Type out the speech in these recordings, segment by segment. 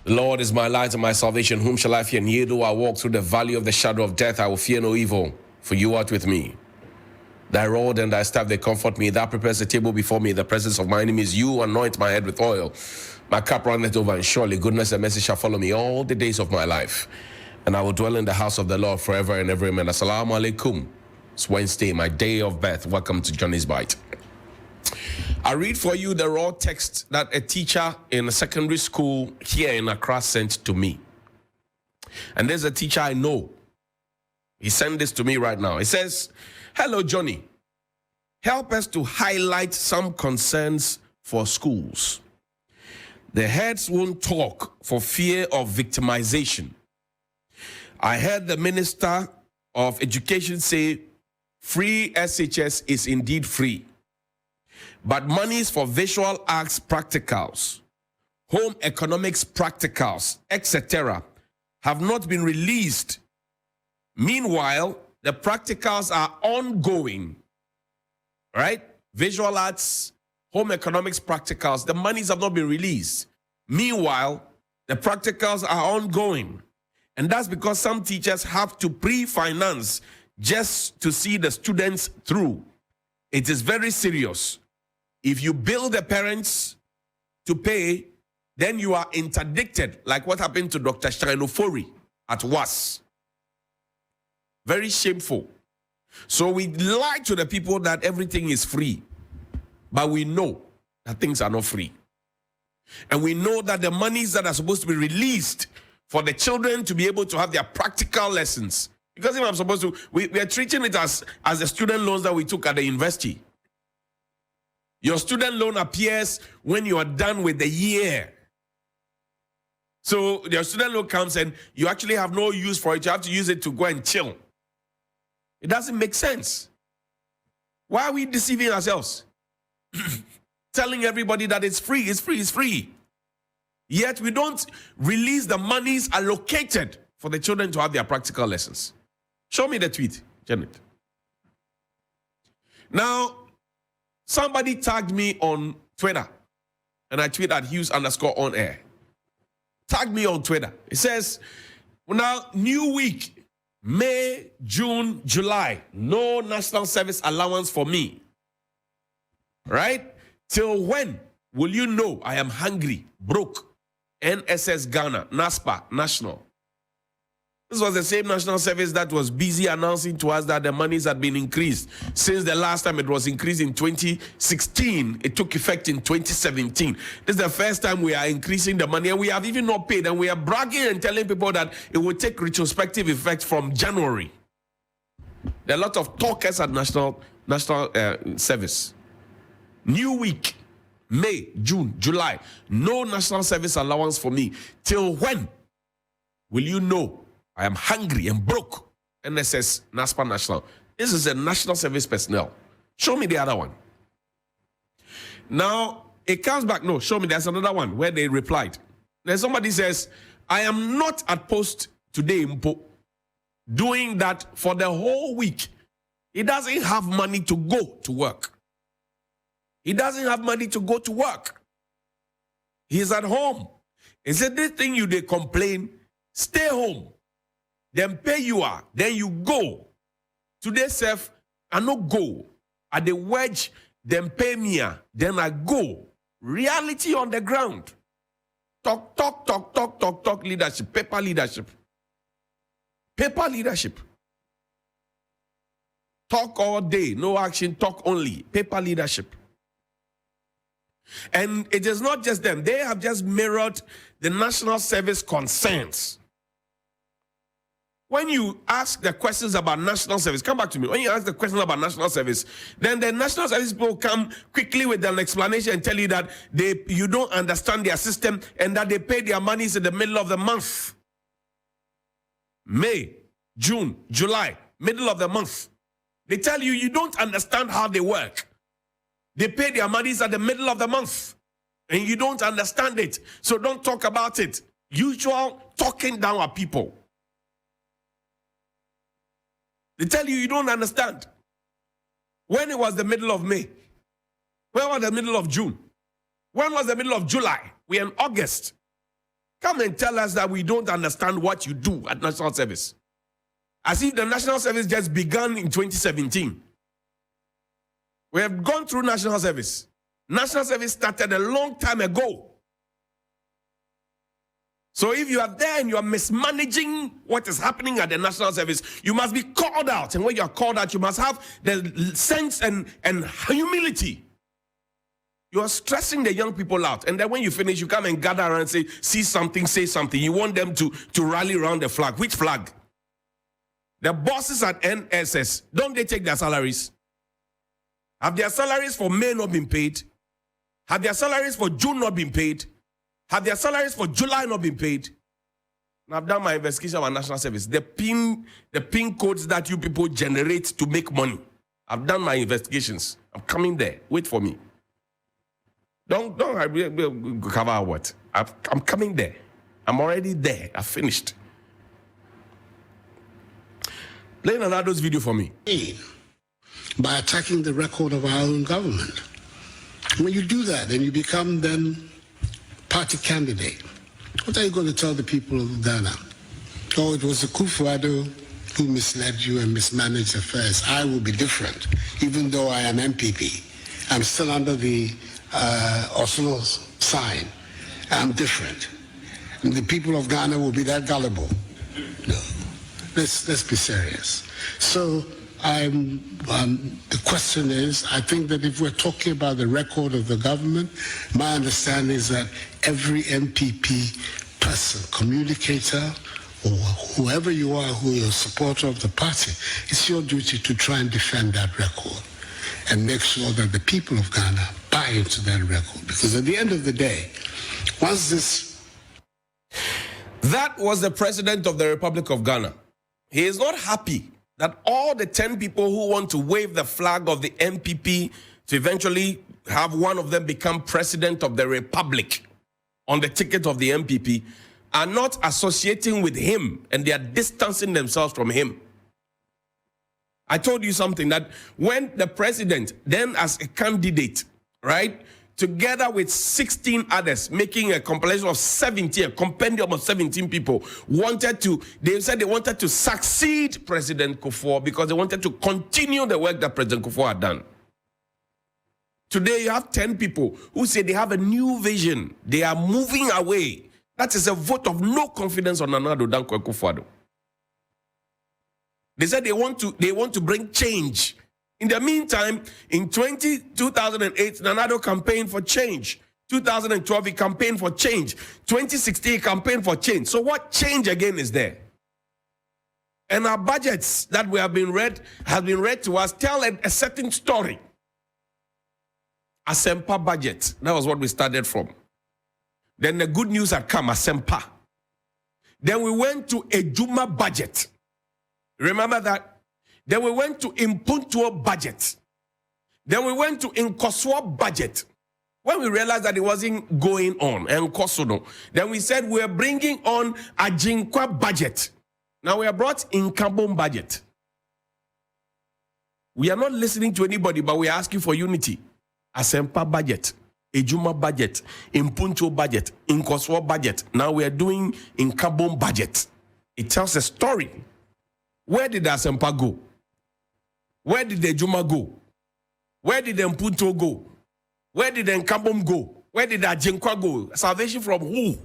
The Lord is my light and my salvation. Whom shall I fear? And yea, though I walk through the valley of the shadow of death, I will fear no evil, for you art with me. Thy rod and thy staff, they comfort me. Thou prepares a table before me in the presence of my enemies. You anoint my head with oil. My cup runneth over, and surely goodness and mercy shall follow me all the days of my life. And I will dwell in the house of the Lord forever and ever. Amen. Assalamu alaikum. It's Wednesday, my day of birth. Welcome to Johnny's Bite. I read for you the raw text that a teacher in a secondary school here in Accra sent to me. And there's a teacher I know. He sent this to me right now. He says, "Hello, Johnny. Help us to highlight some concerns for schools. The heads won't talk for fear of victimization. I heard the Minister of Education say free SHS is indeed free. But monies for visual arts practicals, home economics practicals, etc. have not been released. Meanwhile, the practicals are ongoing, right? Visual arts, home economics practicals, the monies have not been released. Meanwhile, the practicals are ongoing. And that's because some teachers have to pre-finance just to see the students through. It is very serious. If you bill the parents to pay, then you are interdicted, like what happened to Dr. Shrinofori at WAS. Very shameful. So we lie to the people that everything is free, but we know that things are not free. And we know that the monies that are supposed to be released for the children to be able to have their practical lessons, because if I'm supposed to, we are treating it as the student loans that we took at the university. Your student loan appears when you are done with the year. So your student loan comes and you actually have no use for it. You have to use it to go and chill. It doesn't make sense. Why are we deceiving ourselves? Telling everybody that it's free, it's free, it's free. Yet we don't release the monies allocated for the children to have their practical lessons. Show me the tweet, Janet. Now, somebody tagged me on Twitter, and I tweet at Hughes_on-air. Tag me on Twitter. It says, well, now, new week, May, June, July, no national service allowance for me. Right? Till when will you know I am hungry, broke? NSS Ghana, NASPA, National. This was the same national service that was busy announcing to us that the monies had been increased. Since the last time it was increased in 2016, it took effect in 2017. This is the first time we are increasing the money, and we have even not paid, and we are bragging and telling people that it will take retrospective effect from January. There are a lot of talkers at national service. New week, May, June, July, no national service allowance for me. Till when will you know I am hungry and broke? NSS, NASPA National. This is a national service personnel. Show me the other one. Now, it comes back. No, show me. There's another one where they replied. Then somebody says, I am not at post today, Mpo, doing that for the whole week. He doesn't have money to go to work. He doesn't have money to go to work. He's at home. He said, this thing you they complain, stay home. Then pay you are. Then you go. Today, self, I no go. At the wedge, then pay me. Then I go. Reality on the ground. Talk, talk, talk, talk, talk, talk leadership. Paper leadership. Paper leadership. Talk all day. No action. Talk only. Paper leadership. And it is not just them. They have just mirrored the national service concerns. When you ask the questions about national service, come back to me. When you ask the questions about national service, then the national service people come quickly with an explanation and tell you that you don't understand their system and that they pay their monies in the middle of the month. May, June, July, middle of the month. They tell you you don't understand how they work. They pay their monies at the middle of the month and you don't understand it. So don't talk about it. Usual talking down at people. They tell you you don't understand. When it was the middle of May? When was the middle of June? When was the middle of July? We're in August. come and tell us that we don't understand what you do at National Service. As if the National Service just began in 2017. We have gone through National Service. National Service started a long time ago. So if you are there and you are mismanaging what is happening at the National Service, you must be called out. And when you are called out, you must have the sense and humility. You are stressing the young people out. And then when you finish, you come and gather around and say, see something, say something. You want them to rally around the flag. Which flag? The bosses at NSS, don't they take their salaries? Have their salaries for May not been paid? Have their salaries for June not been paid? Have their salaries for July not been paid? And I've done my investigation on National Service. The PIN codes that you people generate to make money. I've done my investigations. I'm coming there. Wait for me. Don't cover what? I'm coming there. I'm already there. I finished. Play Nanado's video for me. By attacking the record of our own government. When you do that, then you become then party candidate. What are you going to tell the people of Ghana? Oh, it was the Kufuor who misled you and mismanaged affairs. I will be different, even though I am MPP. I'm still under the Oslo sign. I'm different. And the people of Ghana will be that gullible. No. Let's be serious. So the question is, I think that if we're talking about the record of the government, my understanding is that every MPP person, communicator, or whoever you are, who is a supporter of the party, it's your duty to try and defend that record and make sure that the people of Ghana buy into that record. Because at the end of the day, once this... That was the President of the Republic of Ghana. He is not happy that all the 10 people who want to wave the flag of the MPP to eventually have one of them become President of the Republic on the ticket of the MPP are not associating with him, and they are distancing themselves from him. I told you something, that when the president, then as a candidate, right, together with 16 others, making a compilation of 17, a compendium of 17 people, they said they wanted to succeed President Kufuor because they wanted to continue the work that President Kufuor had done. Today you have 10 people who say they have a new vision. They are moving away. That is a vote of no confidence on Nana Addo Dankwa Akufo-Addo. They said they want to bring change. In the meantime, in 2008, Nana Addo campaigned for change. 2012, he campaigned for change. 2016, he campaigned for change. So what change again is there? And our budgets that we have been read to us tell a certain story. Asempa budget. That was what we started from. Then the good news had come, Asempa. Then we went to a Juma budget. Remember that? Then we went to Impuntuo budget. Then we went to Nkosua budget. When we realized that it wasn't going on, Nkosono, then we said we're bringing on a Ajinkwa budget. Now we have brought Nkabom budget. We are not listening to anybody, but we are asking for unity. Asempa budget, Ejuma budget, Impuntuo budget, Nkosua budget. Now we are doing Nkabom budget. It tells a story. Where did Asempa go? Where did the Juma go? Where did the Mpunto go? Where did the Nkabom go? Where did the Ajinkwa go? Salvation from who?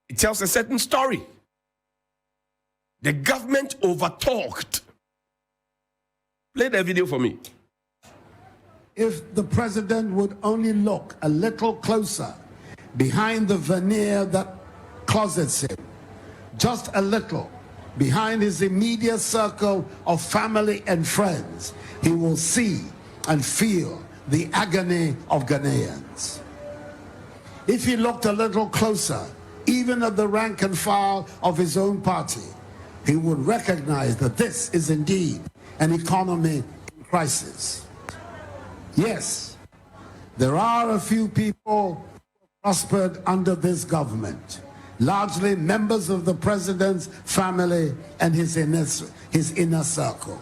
It tells a certain story. The government overtalked. Play the video for me. If the president would only look a little closer behind the veneer that closets him, just a little, behind his immediate circle of family and friends, he will see and feel the agony of Ghanaians. If he looked a little closer, even at the rank and file of his own party, he would recognize that this is indeed an economy in crisis. Yes, there are a few people who prospered under this government, largely members of the president's family and his inner circle.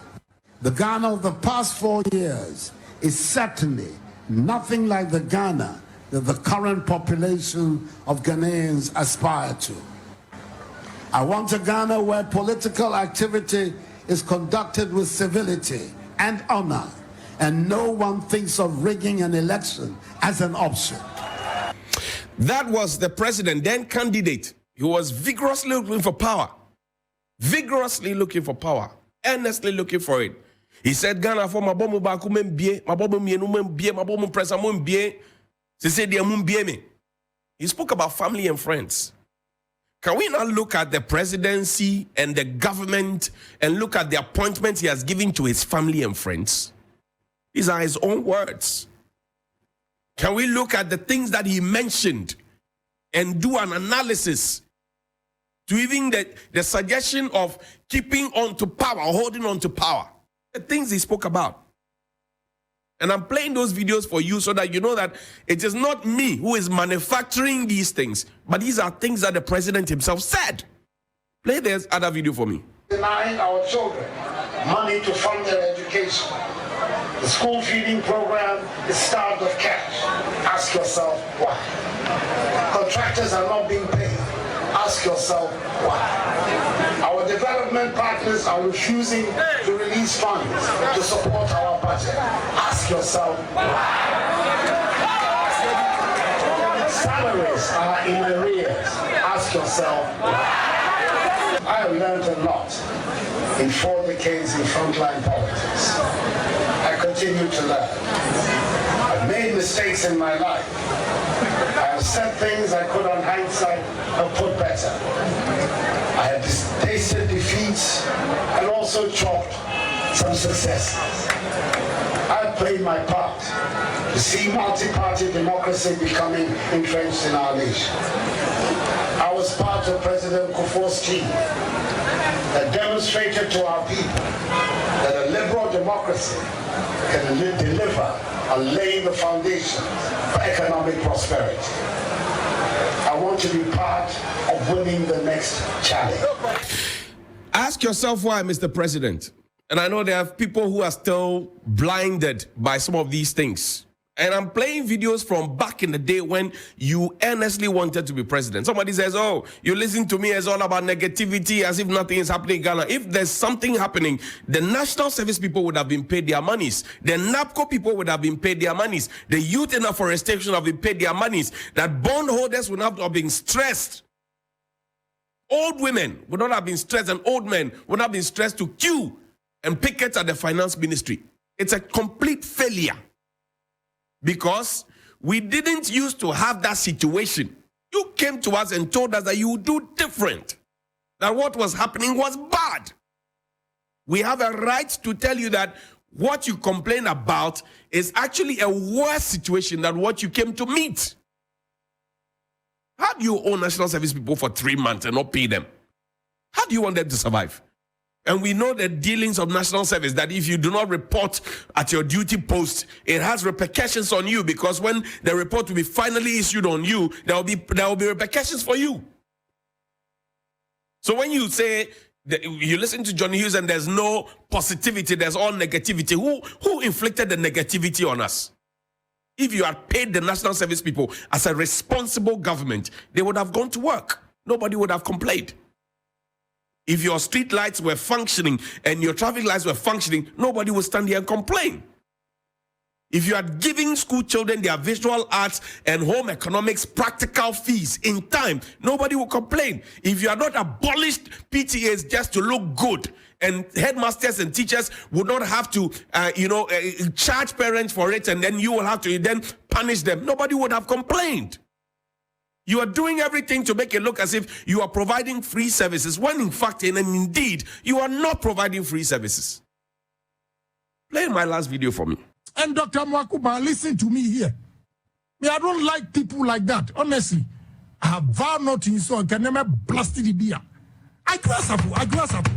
The Ghana of the past 4 years is certainly nothing like the Ghana that the current population of Ghanaians aspire to. I want a Ghana where political activity is conducted with civility and honor, and no one thinks of rigging an election as an option. That was the president, then candidate. He was vigorously looking for power. Vigorously looking for power. Earnestly looking for it. He said, Ghana for mabomu baku membie, mabomu mienu membie, mabomu presa membie. He said, me. He spoke about family and friends. Can we now look at the presidency and the government and look at the appointments he has given to his family and friends? These are his own words. Can we look at the things that he mentioned and do an analysis to even the suggestion of keeping on to power, holding on to power? The things he spoke about. And I'm playing those videos for you so that you know that it is not me who is manufacturing these things, but these are things that the president himself said. Play this other video for me. Denying our children money to fund their education. The school feeding program is starved of cash. Ask yourself why. Contractors are not being paid. Ask yourself why. Our development partners are refusing to release funds to support our budget. Ask yourself why. Salaries are in arrears. Ask yourself why. I have learned a lot in 4 decades in frontline politics. I continue to learn. I've made mistakes in my life. I have said things I could on hindsight have put better. I have tasted defeats and also chalked some successes. I've played my part to see multi-party democracy becoming entrenched in our nation. I was part of President Kufuor's team that demonstrated to our people that a liberal democracy can deliver on laying the foundation for economic prosperity. I want to be part of winning the next challenge. Ask yourself why, Mr. President. And I know there are people who are still blinded by some of these things. And I'm playing videos from back in the day when you earnestly wanted to be president. Somebody says, oh, you listen to me, it's all about negativity, as if nothing is happening in Ghana. If there's something happening, the National Service people would have been paid their monies. The NAPCO people would have been paid their monies. The Youth in Afforestation have been paid their monies. That bondholders would not have been stressed. Old women would not have been stressed, and old men would not have been stressed to queue and picket at the finance ministry. It's a complete failure. Because we didn't used to have that situation. You came to us and told us that you would do different. That what was happening was bad. We have a right to tell you that what you complain about is actually a worse situation than what you came to meet. How do you own National Service people for 3 months and not pay them? How do you want them to survive? And we know the dealings of National Service, that if you do not report at your duty post, it has repercussions on you, because when the report will be finally issued on you, there will be repercussions for you. So when you say you listen to Johnnie Hughes and there's no positivity, there's all negativity, who inflicted the negativity on us? If you had paid the National Service people as a responsible government, they would have gone to work. Nobody would have complained. If your street lights were functioning and your traffic lights were functioning, nobody would stand here and complain. If you had given school children their visual arts and home economics practical fees in time, nobody would complain. If you had not abolished PTAs just to look good, and headmasters and teachers would not have to, charge parents for it, and then you will have to then punish them, nobody would have complained. You are doing everything to make it look as if you are providing free services, when in fact and indeed you are not providing free services. Play my last video for me. And Dr. Mwakuba, listen to me here. I don't like people like that. Honestly, I have vowed not to so I can never blast the beer. I grasp.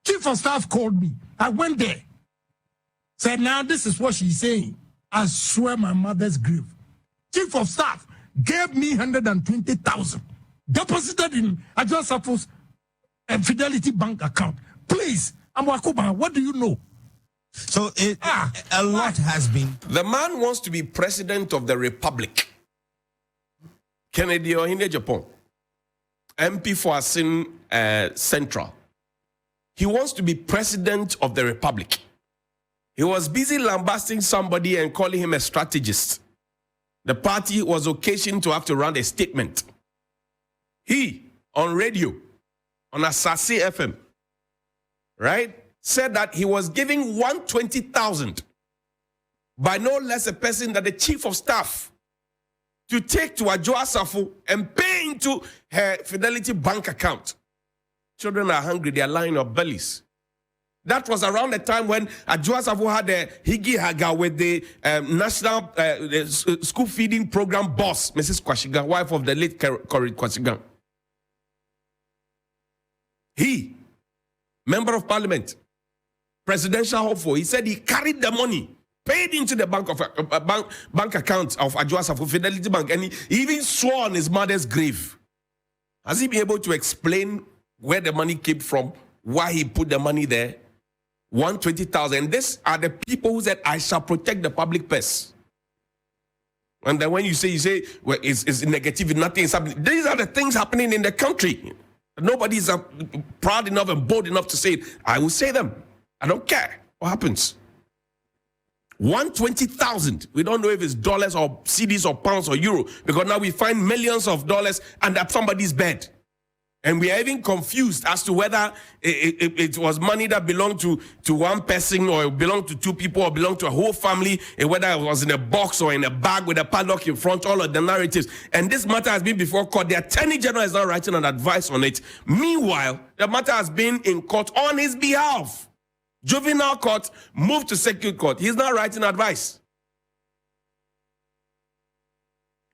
Chief of Staff called me. I went there. Said, now this is what she's saying. I swear my mother's grave. Chief of Staff gave me 120,000 deposited in Ajwa Safo's Fidelity Bank account. Please, Amwakuba, what do you know? So a lot has been. The man wants to be president of the republic. Kennedy Ohine Japan, MP for Asin Central. He wants to be president of the republic. He was busy lambasting somebody and calling him a strategist. The party was occasioned to have to run a statement. He, on radio, on Asase FM, right, said that he was giving 120,000 by no less a person than the chief of staff to take to Adwoa Safo and pay into her Fidelity bank account. Children are hungry, they are lying on bellies. That was around the time when Adwoa Safo had a Higi Haga with the national school feeding program boss, Mrs. Kwasigan, wife of the late Corey Kwasigan. He, member of parliament, presidential hopeful, he said he carried the money, paid into the bank account of Adwoa Safo Fidelity Bank, and he even swore on his mother's grave. Has he been able to explain where the money came from, why he put the money there? 120,000. And these are the people who said, I shall protect the public purse. And then when you say, well, it's negative, nothing is happening. These are the things happening in the country. Nobody is proud enough and bold enough to say it. I will say them. I don't care what happens. 120,000. We don't know if it's dollars or cedis or pounds or euro, because now we find millions of dollars under somebody's bed. And we are even confused as to whether it was money that belonged to one person, or it belonged to two people, or belonged to a whole family, and whether it was in a box or in a bag with a padlock in front, all of the narratives. And this matter has been before court. The Attorney General is now writing an advice on it. Meanwhile, the matter has been in court on his behalf. Juvenile court moved to circuit court. He's now writing advice.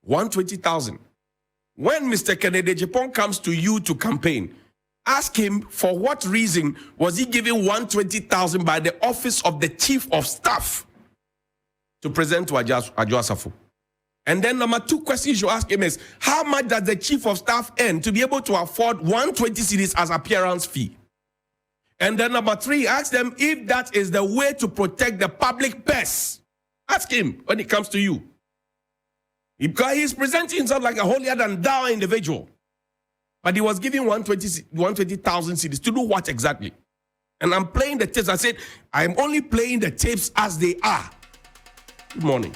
120,000. When Mr. Kennedy Japan comes to you to campaign, ask him for what reason was he given 120,000 by the office of the chief of staff to present to Adwoa Safo. And then number two question you should ask him is, how much does the chief of staff earn to be able to afford 120 cedis as appearance fee? And then number three, ask them if that is the way to protect the public purse. Ask him when it comes to you. Because he's presenting himself like a holier than thou individual. But he was giving 120,000 cedis to do what exactly? And I'm playing the tapes. I said, I'm only playing the tapes as they are. Good morning.